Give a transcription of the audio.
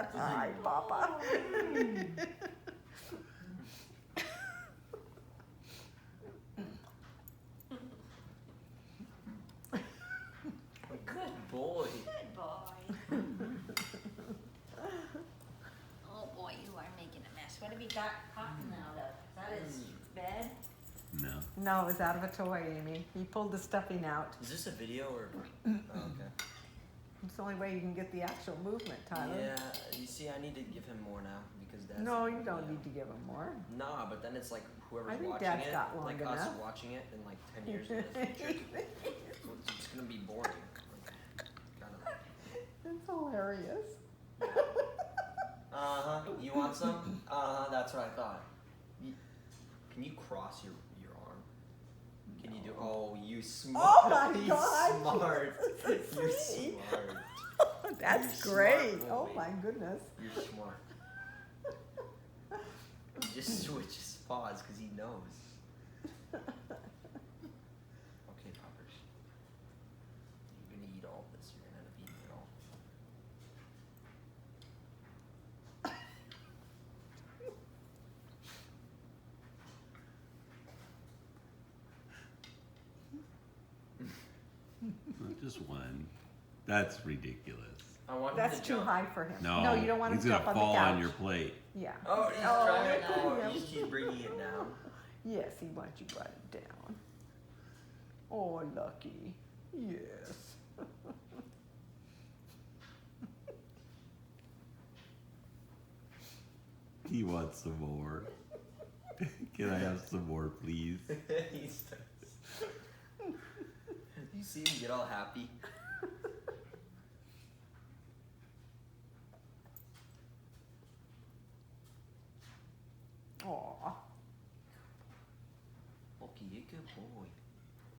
That's right, Papa. Good boy. Good boy. Oh boy, you are making a mess. What have you got cotton out of? Is that his bed? No. No, it was out of a toy, Amy. He pulled the stuffing out. Is this a video or? Oh, okay. It's the only way you can get the actual movement, Tyler. Yeah, you see, I need to give him more now because Dad's. No, you don't need to give him more. Nah, but then it's like whoever's I think watching Dad's it, got long like us enough. watching it in like 10 years in the future, it's gonna be boring. Like, kind of. It's hilarious. You want some? That's what I thought. Can you cross your arm? Can you do? Oh, you smart. Oh my You God! smart. Jesus, You're sweet. smart. That's You're great. smart, Oh Amy. my goodness. You're smart. He just switches paws because he knows. Okay, Puppers. You're gonna eat all this. You're gonna end up eating it all. Just one. That's ridiculous. I want him That's to too jump. high for him. No, you don't want him he's to gonna jump fall on the couch. on your plate. Yeah. Oh, he's Oh, trying. look at Oh, him. he's bringing it down. Yes, he wants you brought it down. Oh, lucky. Yes. He wants some more. Can I have some more, please? He starts. You see him get all happy. Aw. Okay, you good boy.